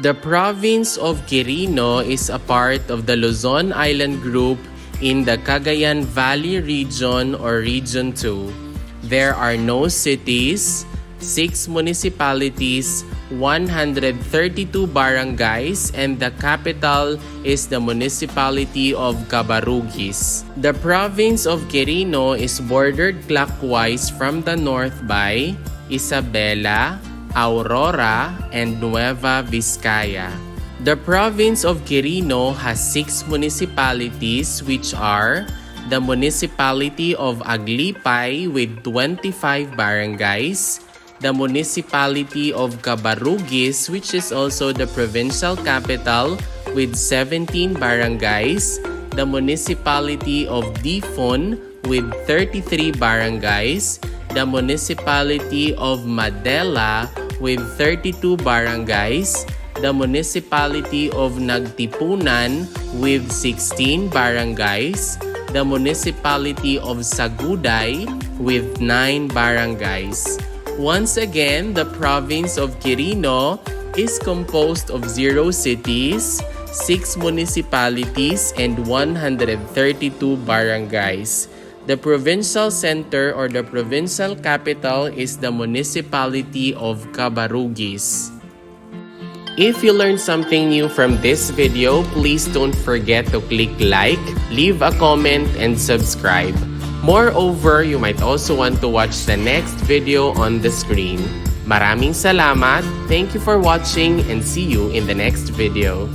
The province of QUIRINO is a part of the Luzon Island Group in the Cagayan Valley region or Region 2. There are no cities, 6 municipalities, 132 barangays, and the capital is the municipality of 𝗓𝗓𝗓𝗓𝗓. The province of QUIRINO is bordered clockwise from the north by Isabela, Aurora, and Nueva Vizcaya. The province of QUIRINO has 6 municipalities, which are the municipality of Aglipay with 25 barangays, the municipality of 𝗓𝗓𝗓𝗓𝗓, which is also the provincial capital with 17 barangays, the municipality of Difon with 33 barangays, the municipality of Madela with 32 barangays, the municipality of Nagtipunan with 16 barangays, the municipality of Saguday with 9 barangays. Once again, the province of QUIRINO is composed of 0 cities, 6 municipalities, and 132 barangays. The provincial center or the provincial capital is the municipality of 𝗓𝗓𝗓𝗓𝗓. If you learned something new from this video, please don't forget to click like, leave a comment, and subscribe. Moreover, you might also want to watch the next video on the screen. Maraming salamat, thank you for watching, and see you in the next video.